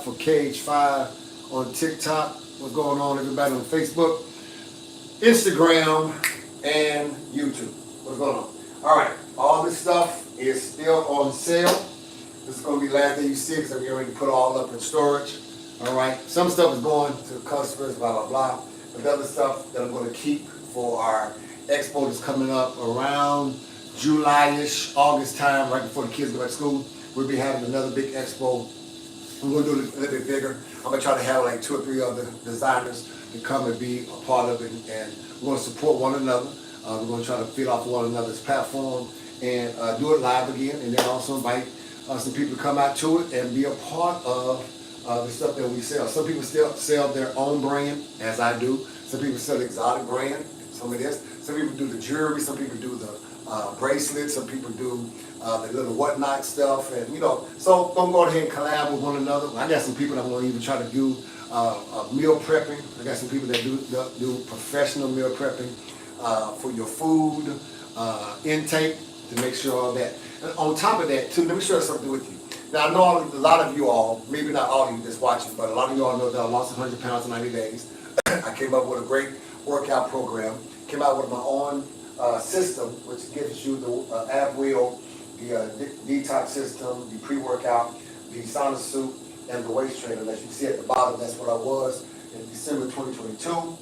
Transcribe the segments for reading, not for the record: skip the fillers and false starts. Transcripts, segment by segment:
KingHulk for KH5 on TikTok. What's going on, everybody, on Facebook, Instagram, and YouTube? What's going on? All right, all this stuff is still on sale. This is going to be the last day you see it because I'm getting ready to put it all up in storage. All right, some stuff is going to customers, blah, blah, blah. But the other stuff that I'm going to keep for our expo that's coming up around July-ish, August time, right before the kids go back to school. We'll be having another big expo. We're going to do it a little bit bigger. I'm going to try to have like 2 or 3 other designers to come and be a part of it. And we're going to support one another. We're going to try to feed off one another's platform and do it live again. And then also invite some people to come out to it and be a part of the stuff that we sell. Some people still sell their own brand, as I do. Some people sell exotic brand, some of this. Some people do the jewelry. Some people do the bracelets. Some people do the little whatnot stuff, and so I'm going to go ahead and collab with one another. I got some people that I'm going to even try to do meal prepping. I got some people that do professional meal prepping for your food intake to make sure all that. And on top of that, too, let me share something with you. Now, I know a lot of you all, maybe not all of you that's watching, but a lot of you all know that I lost 100 pounds in 90 days. I came up with a great workout program. Came out with my own system, which gives you the ab wheel, the detox system, the pre-workout, the sauna suit, and the waist trainer. As you can see at the bottom, that's what I was in December 2022.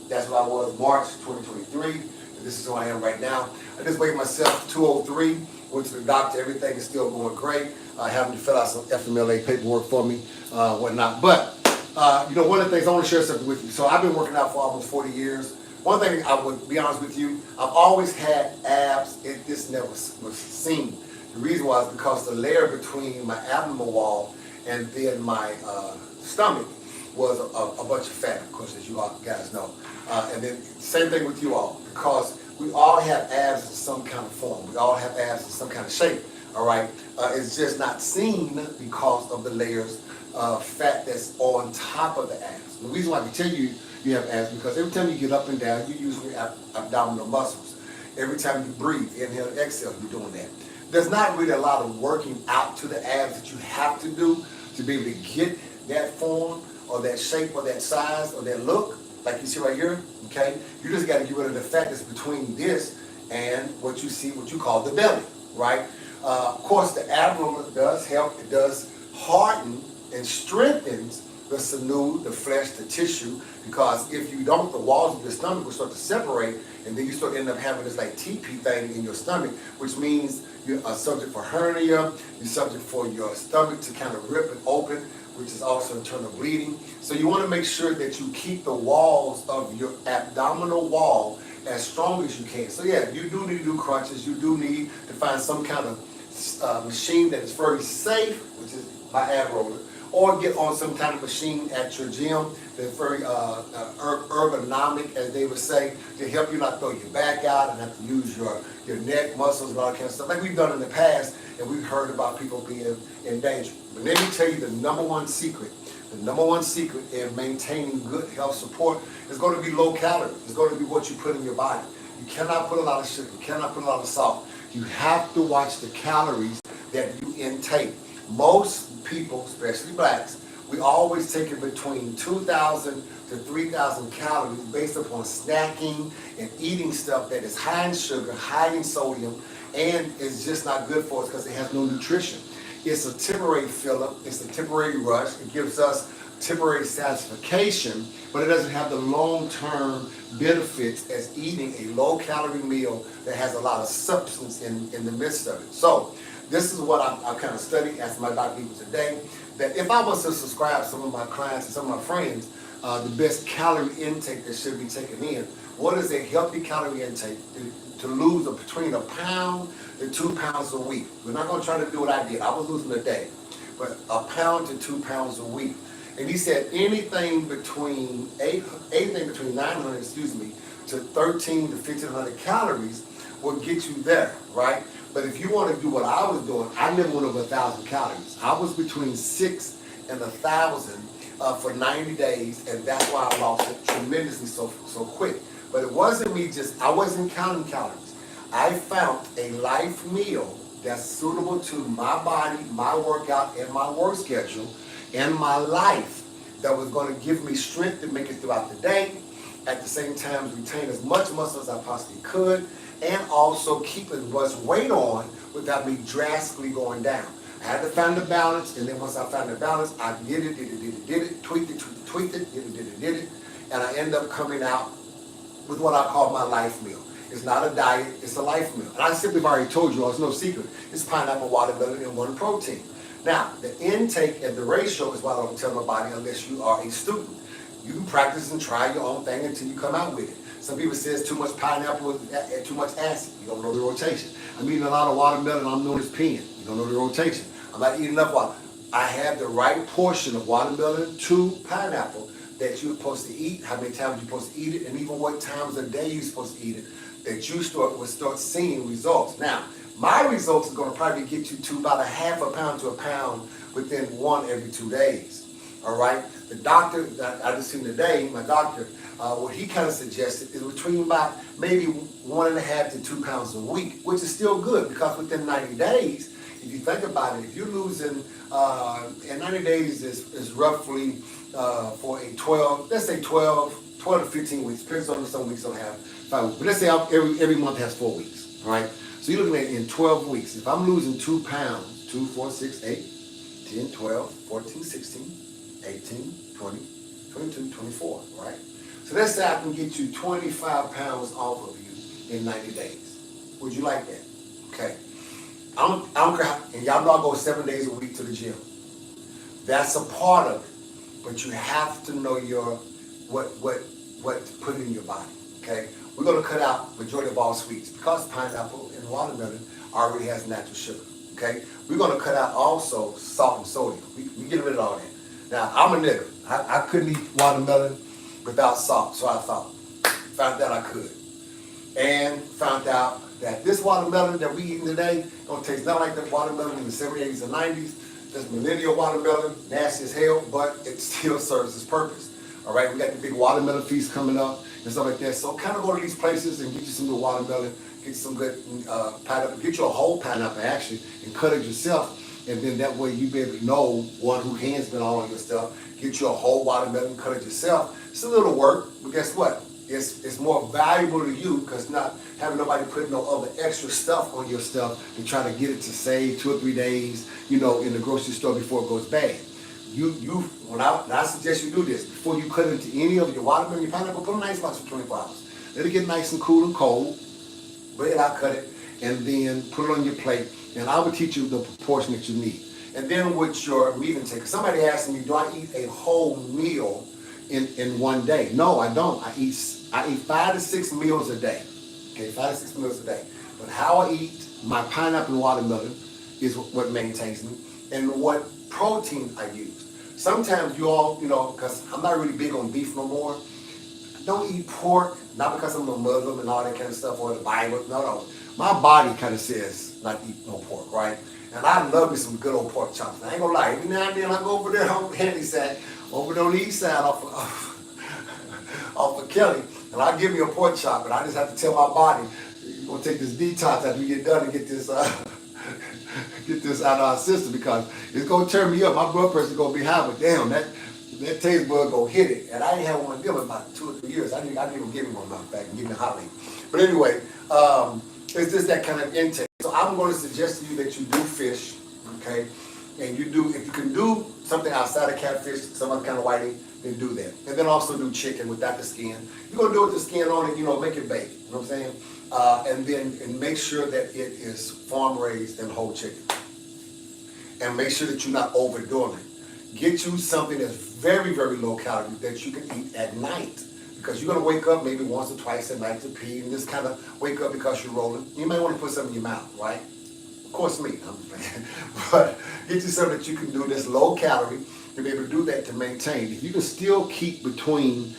That's what I was March 2023. And this is who I am right now. I just weighed myself 203. Went to the doctor. Everything is still going great. Having to fill out some FMLA paperwork for me, whatnot. But one of the things I want to share something with you. So I've been working out for almost 40 years. One thing I would be honest with you, I've always had abs. It just never was seen. The reason why is because the layer between my abdominal wall and then my stomach was a bunch of fat, of course, as you all guys know. And then same thing with you all, because we all have abs in some kind of form. We all have abs in some kind of shape, all right? It's just not seen because of the layers of fat that's on top of the abs. The reason why I can tell you you have abs because every time you get up and down, you're using your abdominal muscles. Every time you breathe, inhale and exhale, you're doing that. There's not really a lot of working out to the abs that you have to do to be able to get that form or that shape or that size or that look, like you see right here, okay? You just got to get rid of the fat that's between this and what you see, what you call the belly, right? Of course, the abdomen does help. It does harden and strengthens the sinew, the flesh, the tissue, because if you don't, the walls of your stomach will start to separate, and then you start end up having this like TP thing in your stomach, which means you're subject for hernia, you're subject for your stomach to kind of rip and open, which is also internal bleeding. So you want to make sure that you keep the walls of your abdominal wall as strong as you can. So yeah, you do need to do crunches, you do need to find some kind of machine that is very safe, which is my ab roller, or get on some kind of machine at your gym that's very ergonomic, as they would say, to help you not throw your back out and have to use your neck muscles and all that kind of stuff, like we've done in the past, and we've heard about people being in danger. But let me tell you the number one secret in maintaining good health support is going to be low calorie. It's going to be what you put in your body. You cannot put a lot of sugar. You cannot put a lot of salt. You have to watch the calories that you intake. Most people, especially blacks, we always take it between 2,000 to 3,000 calories based upon snacking and eating stuff that is high in sugar, high in sodium, and it's just not good for us because it has no nutrition. It's a temporary filler, it's a temporary rush, it gives us temporary satisfaction, but it doesn't have the long-term benefits as eating a low-calorie meal that has a lot of substance in the midst of it. So this is what I kind of studied, asked my doctor even today, that if I was to subscribe some of my clients and some of my friends the best calorie intake that should be taken in, what is a healthy calorie intake to lose between 1 pound to 2 pounds a week? We're not going to try to do what I did. I was losing a day, but 1 pound to 2 pounds a week. And he said anything between 900, to 1,300 to 1,500 calories will get you there, right? But if you want to do what I was doing, I never went over 1,000 calories. I was between 6 and 1,000 for 90 days, and that's why I lost it tremendously so quick. But it wasn't me I wasn't counting calories. I found a life meal that's suitable to my body, my workout, and my work schedule. in my life that was going to give me strength to make it throughout the day, at the same time retain as much muscle as I possibly could, and also keep as much weight on without me drastically going down. I had to find the balance, and then once I found the balance, I did it, tweaked it, did it, and I end up coming out with what I call my life meal. It's not a diet, it's a life meal. And I simply have already told you all, it's no secret. It's pineapple, watermelon, and one protein. Now, the intake and the ratio is what I don't tell nobody unless you are a student. You can practice and try your own thing until you come out with it. Some people say it's too much pineapple, too much acid. You don't know the rotation. I'm eating a lot of watermelon, I'm known as peeing. You don't know the rotation. I'm not eating enough water. I have the right portion of watermelon to pineapple that you're supposed to eat, how many times you're supposed to eat it, and even what times a day you're supposed to eat it, that you will start seeing results. Now, my results are going to probably get you to about a half a pound to a pound within 1 every 2 days. All right? The doctor that I just seen today, my doctor, what he kind of suggested is between about maybe 1.5 to 2 pounds a week, which is still good because within 90 days, if you think about it, if you're losing, and 90 days is roughly for a 12, let's say 12 to 15 weeks, depends on some weeks don't have 5 weeks, but let's say every month has 4 weeks, all right? So you're looking at in 12 weeks, if I'm losing 2 pounds, 2, 4, 6, 8, 10, 12, 14, 16, 18, 20, 22, 24, right? So let's say I can get you 25 pounds off of you in 90 days. Would you like that? Okay. I don't care, and y'all know I go 7 days a week to the gym. That's a part of it, but you have to know what to put in your body. Okay, we're gonna cut out majority of all sweets because pineapple and watermelon already has natural sugar. Okay, we're gonna cut out also salt and sodium. We get rid of all that. Now I'm a nigger. I couldn't eat watermelon without salt, so I found out I could, and found out that this watermelon that we eating today don't taste nothing like the watermelon in the 70s, 80s, and 90s. This millennial watermelon, nasty as hell, but it still serves its purpose. All right, we got the big watermelon feast coming up and stuff like that. So kind of go to these places and get you some good watermelon, get you some good pineapple, get you a whole pineapple actually, and cut it yourself. And then that way you be able to know one who hands been all on your stuff. Get you a whole watermelon, cut it yourself. It's a little work, but guess what? It's more valuable to you because not having nobody put no other extra stuff on your stuff to try to get it to save 2 or 3 days, you know, in the grocery store before it goes bad. When I suggest you do this, before you cut into any of your watermelon, your pineapple, put them in an icebox for 24 hours. Let it get nice and cool and cold. Bring it out, cut it, and then put it on your plate. And I will teach you the proportion that you need. And then with your meat intake, somebody asked me, do I eat a whole meal in one day? No, I don't. I eat 5 to 6 meals a day. Okay, 5 to 6 meals a day. But how I eat my pineapple and watermelon is what maintains me, and what protein I use. Sometimes you all, you know, because I'm not really big on beef no more. Don't eat pork, not because I'm a Muslim and all that kind of stuff, or the Bible. No. My body kind of says not to eat no pork, right? And I love me some good old pork chops. I ain't gonna lie, every now and then I go over there on Handyside, over there on the east side off of Kelly, and I give me a pork chop, and I just have to tell my body, you're gonna take this detox after we get done and get this out of our system because it's gonna turn me up. My blood pressure is gonna be high, but damn, that taste bud gonna hit it. And I ain't had one of them in about 2 or 3 years. I didn't even give me one back and give me a hot link. But anyway, it's just that kind of intake. So I'm going to suggest to you that you do fish, okay? And if you can do something outside of catfish, some other kind of whiting, then do that. And then also do chicken without the skin. You're going to do it with the skin on it, you know, make it bake. You know what I'm saying? And make sure that it is farm raised and whole chicken. And make sure that you're not overdoing it. Get you something that's very, very low calorie that you can eat at night. Because you're going to wake up maybe once or twice a night to pee and just kind of wake up because you're rolling. You may want to put something in your mouth, right? Of course, me. I'm saying. But get you something that you can do that's low calorie to be able to do that to maintain. If you can still keep between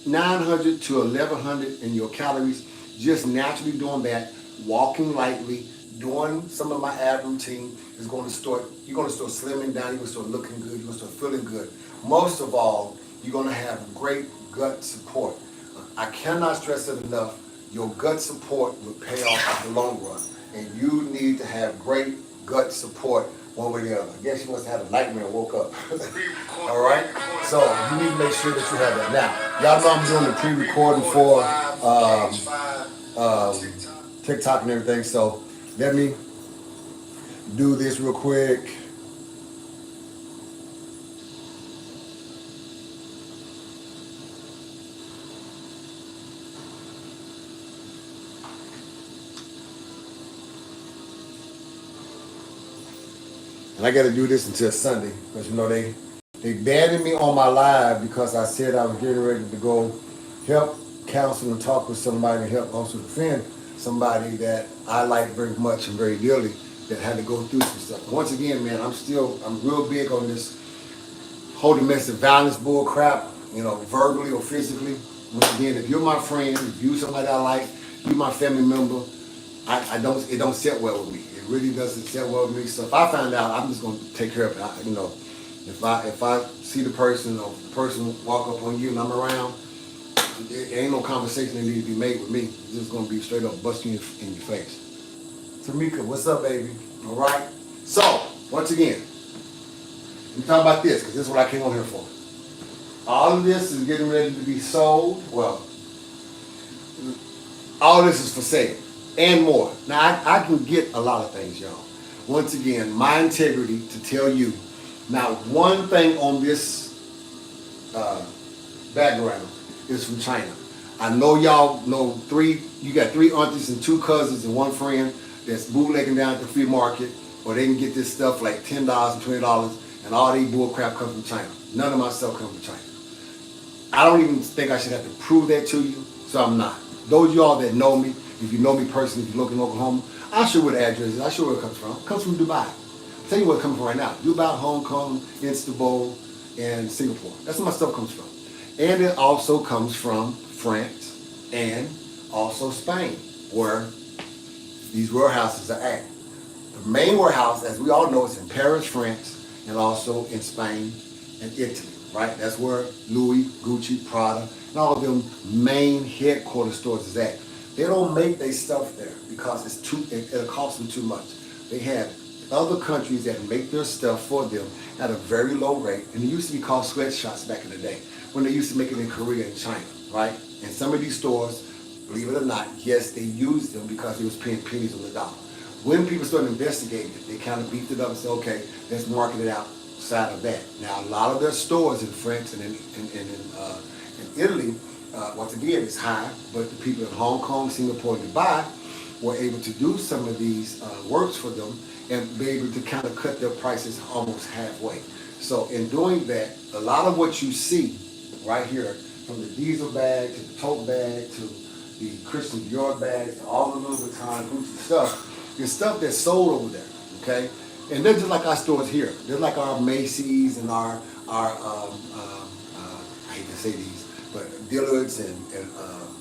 900 to 1100 in your calories, just naturally doing that, walking lightly, doing some of my ab routine is going to start, you're going to start slimming down, you're going to start looking good, you're going to start feeling good. Most of all, you're going to have great gut support. I cannot stress it enough. Your gut support will pay off in the long run. And you need to have great gut support one way or the other. I guess she must have had a nightmare and woke up. All right? So you need to make sure that you have that. Now, y'all know I'm doing the pre-recording for TikTok and everything, so let me do this real quick. And I got to do this until Sunday because you know they banned me on my live because I said I was getting ready to go help counsel and talk with somebody and help also defend somebody that I like very much and very dearly that had to go through some stuff. Once again, man, I'm real big on this whole domestic violence bull crap, you know, verbally or physically. Once again, if you're my friend, if you're somebody I like, you're my family member, it don't sit well with me. It really doesn't sit well with me. So if I find out, I'm just gonna take care of it. You know, if I see the person or the person walk up on you and I'm around, there ain't no conversation that needs to be made with me. It's just gonna be straight up busting you in your face. Tamika, what's up, baby? All right. So once again, we talk about this because this is what I came on here for. All of this is getting ready to be sold. Well, all this is for sale and more. Now, I can get a lot of things, y'all. Once again, my integrity to tell you. Now, one thing on this background is from China. I know y'all know you got 3 aunties and 2 cousins and 1 friend that's bootlegging down at the flea market, or they can get this stuff like $10 and $20, and all these bull crap comes from China. None of my stuff comes from China. I don't even think I should have to prove that to you, so I'm not. Those of y'all that know me, if you know me personally, if you look in Oklahoma, I'll show you where the address is. I'll show you where it comes from. It comes from Dubai. I'll tell you where it comes from right now. Dubai, Hong Kong, Istanbul, and Singapore. That's where my stuff comes from. And it also comes from France and also Spain, where these warehouses are at. The main warehouse, as we all know, is in Paris, France, and also in Spain and Italy, right? That's where Louis, Gucci, Prada, and all of them main headquarters stores is at. They don't make their stuff there because it'll cost them too much. They have other countries that make their stuff for them at a very low rate, and it used to be called sweatshops back in the day, when they used to make it in Korea and China, right? And some of these stores, believe it or not, yes, they used them because they was paying pennies on the dollar. When people started investigating it, they kind of beefed it up and said, okay, let's market it outside of that. Now, a lot of their stores in France and in Italy, once again, it's high, but the people in Hong Kong, Singapore, and Dubai were able to do some of these works for them and be able to kind of cut their prices almost halfway. So in doing that, a lot of what you see right here, from the diesel bag to the tote bag to the Christian Dior bag to all the Louis Vuitton, Gucci stuff, is stuff that's sold over there, okay? And they're just like our stores here. They're like our Macy's and our I hate to say these, but Dillard's and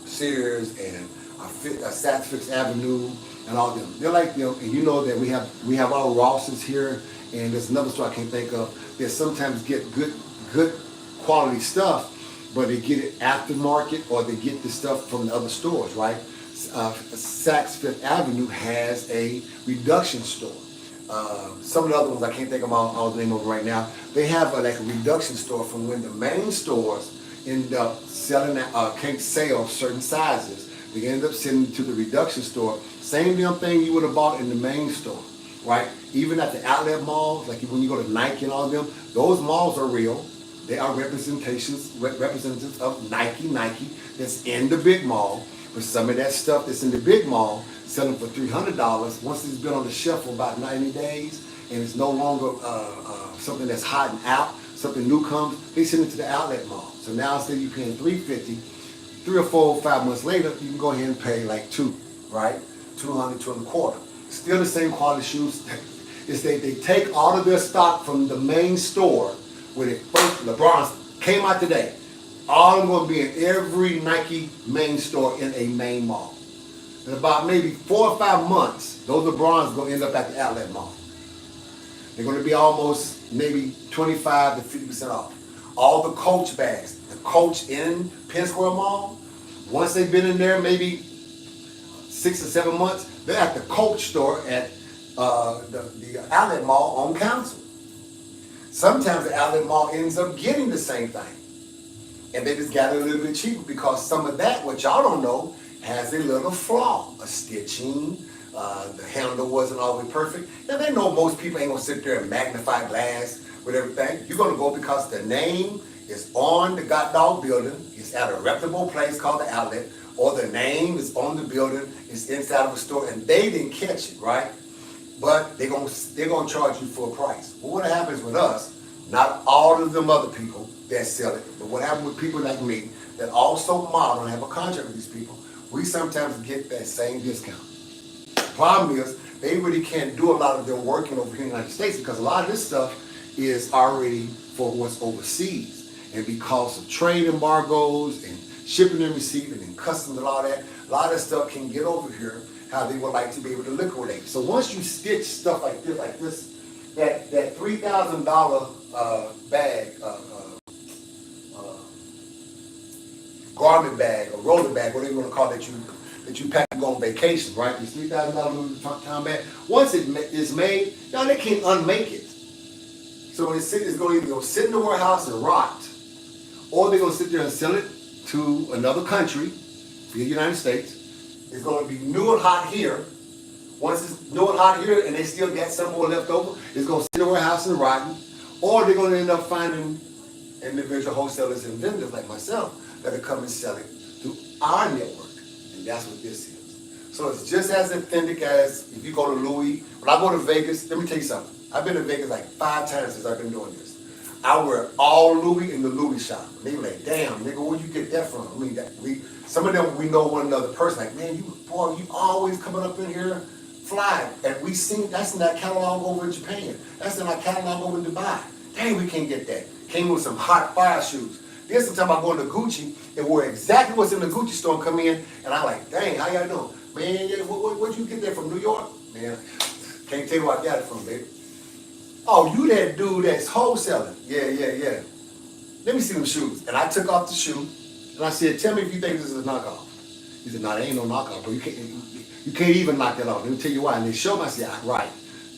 Sears and Saks Fifth Avenue and all them. They're like them, and you know that we have our Rosses here, and there's another store I can't think of that sometimes get good quality stuff, but they get it aftermarket or they get the stuff from the other stores, right? Saks Fifth Avenue has a reduction store. Some of the other ones I can't think of all the name of right now. They have like a reduction store from when the main stores end up selling can't sell certain sizes. They end up sending to the reduction store. Same damn thing you would have bought in the main store, right? Even at the outlet malls, like when you go to Nike and all of them, those malls are real. They are representatives of Nike that's in the big mall. But some of that stuff that's in the big mall, selling for $300, once it's been on the shelf for about 90 days and it's no longer something that's hot and out, something new comes, they send it to the outlet mall. So now instead of you paying $350, 3 or 4 or 5 months later, you can go ahead and pay like $200, right? $200, $225. Still the same quality shoes. It's they take all of their stock from the main store where they first, LeBron came out today. All of them going to be in every Nike main store in a main mall. In about maybe 4 or 5 months, those LeBrons are going to end up at the outlet mall. They're going to be almost maybe 25 to 50% off. All the Coach bags, the Coach in Penn Square Mall, once they've been in there maybe 6 or 7 months, they're at the Coach store at the outlet mall on council. Sometimes the outlet mall ends up getting the same thing. And they just got it a little bit cheaper because some of that, what y'all don't know, has a little flaw. A stitching, the handle wasn't always perfect. Now they know most people ain't gonna sit there and magnify glass with everything. You're gonna go because the name is on the God Dog building, it's at a reputable place called the outlet, or the name is on the building, it's inside of a store, and they didn't catch it, right? But they're gonna charge you for a price. But what happens with us, not all of them other people that sell it, but what happens with people like me that also model and have a contract with these people, we sometimes get that same discount. The problem is they really can't do a lot of their working over here in the United States because a lot of this stuff is already for what's overseas. And because of trade embargoes and shipping and receiving and customs and all that, a lot of stuff can get over here how they would like to be able to liquidate. So once you stitch stuff like this, that $3,000 bag, garment bag or roller bag, whatever you want to call it, that you pack and go on vacation, right? This $3,000 Louis Vuitton bag. Once it is made, y'all, they can't unmake it. So it's going to either sit in the warehouse and rot, or they're going to sit there and sell it to another country, the United States. It's going to be new and hot here. Once it's new and hot here and they still got some more left over, it's going to sit in the warehouse and rotten. Or they're going to end up finding individual wholesalers and vendors like myself that are coming and selling through our network. And that's what this is. So it's just as authentic as if you go to Louis. When I go to Vegas, let me tell you something. I've been to Vegas like 5 times since I've been doing this. I wear all Louis in the Louis shop. And they be like, damn, nigga, where'd you get that from? I mean, some of them, we know one another person. Like, man, you always coming up in here flying. And we seen, that's in that catalog over in Japan. That's in our catalog over in Dubai. Dang, we can't get that. Came with some hot fire shoes. Then sometimes I go into Gucci and wear exactly what's in the Gucci store and come in, and I'm like, dang, how y'all doing? Man, where'd you get that from, New York? Man, can't tell you where I got it from, baby. Oh, you that dude that's wholesaling. Yeah. Let me see them shoes. And I took off the shoe, and I said, tell me if you think this is a knockoff. He said, no, there ain't no knockoff, bro. You can't even knock that off. Let me tell you why. And they showed me, I said, right.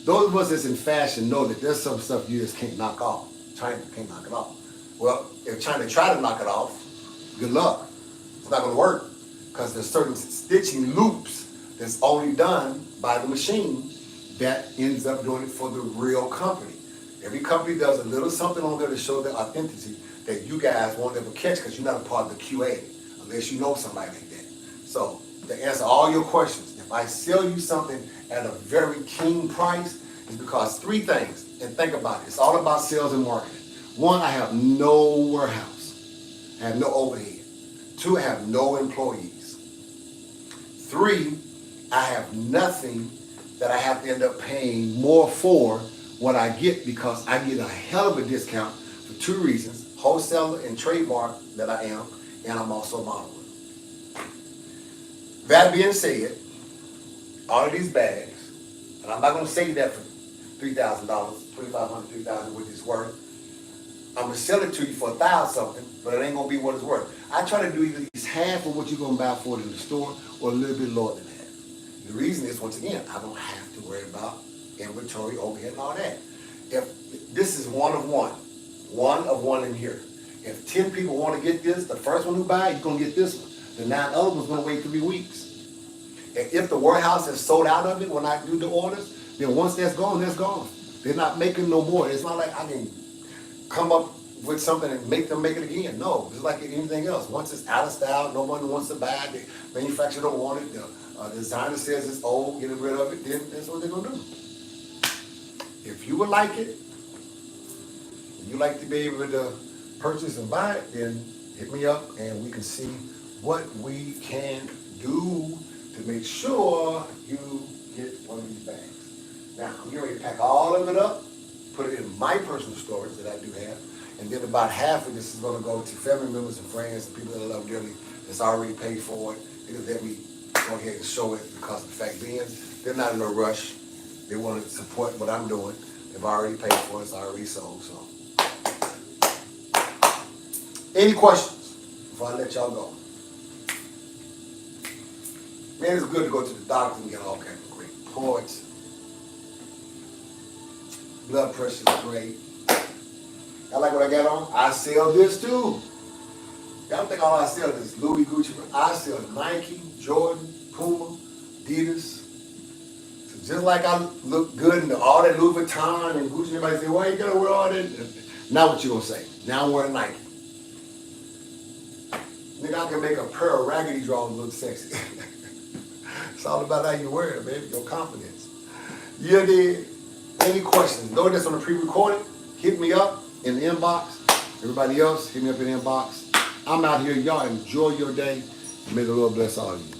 Those of us that's in fashion know that there's some stuff you just can't knock off. China can't knock it off. Well, if China try to knock it off, good luck. It's not going to work because there's certain stitching loops that's only done by the machine that ends up doing it for the real company. Every company does a little something on there to show their authenticity that you guys won't ever catch because you're not a part of the QA unless you know somebody like that. So to answer all your questions, if I sell you something at a very keen price, it's because 3 things, and think about it, it's all about sales and marketing. 1, I have no warehouse. I have no overhead. 2, I have no employees. 3, I have nothing that I have to end up paying more for what I get because I get a hell of a discount for 2 reasons. Wholesaler and trademark that I am, and I'm also modeling. That being said, all of these bags, and I'm not going to say that for $3,000, $2,500, $3,000, which it's worth. I'm going to sell it to you for $1,000 something, but it ain't going to be what it's worth. I try to do either half of what you're going to buy for it in the store or a little bit lower than that. The reason is, once again, I don't have to worry about inventory, overhead, and all that. If this is one of one in here. If 10 people want to get this, the first one who buy it, you're going to get this one. The 9 other one's going to wait 3 weeks. And if the warehouse is sold out of it when I do the orders, then once that's gone, that's gone. They're not making no more. It's not like I can come up with something and make them make it again. No, it's like anything else. Once it's out of style, no one wants to buy it. The manufacturer don't want it. The designer says it's old, getting rid of it, then that's what they're going to do. If you would like it, and you like to be able to purchase and buy it, then hit me up and we can see what we can do to make sure you get one of these bags. Now, I'm getting ready to pack all of it up, put it in my personal storage that I do have, and then about half of this is going to go to family members and friends and people that I love dearly that's already paid for it. Because let me go ahead and show it because the fact being, they're not in a rush. They want to support what I'm doing. They've already paid for it. It's already sold. So, any questions before I let y'all go? Man, it's good to go to the doctor and get all kinds of great reports. blood pressure is great. I like what I got on. I sell this too. Y'all think all I sell is Louis, Gucci. I sell Nike, Jordan, Puma, Adidas. So just like I look good in all that Louis Vuitton and Gucci, everybody say, why you gotta wear all that? Now what you gonna say? Now I'm wearing Nike. Nigga, I can make a pair of raggedy drawers look sexy. It's all about how you wear it, baby. Your confidence. You did. Any questions? Know that's on the pre-recorded. Hit me up in the inbox. Everybody else, hit me up in the inbox. I'm out here. Y'all enjoy your day. May the Lord bless all of you.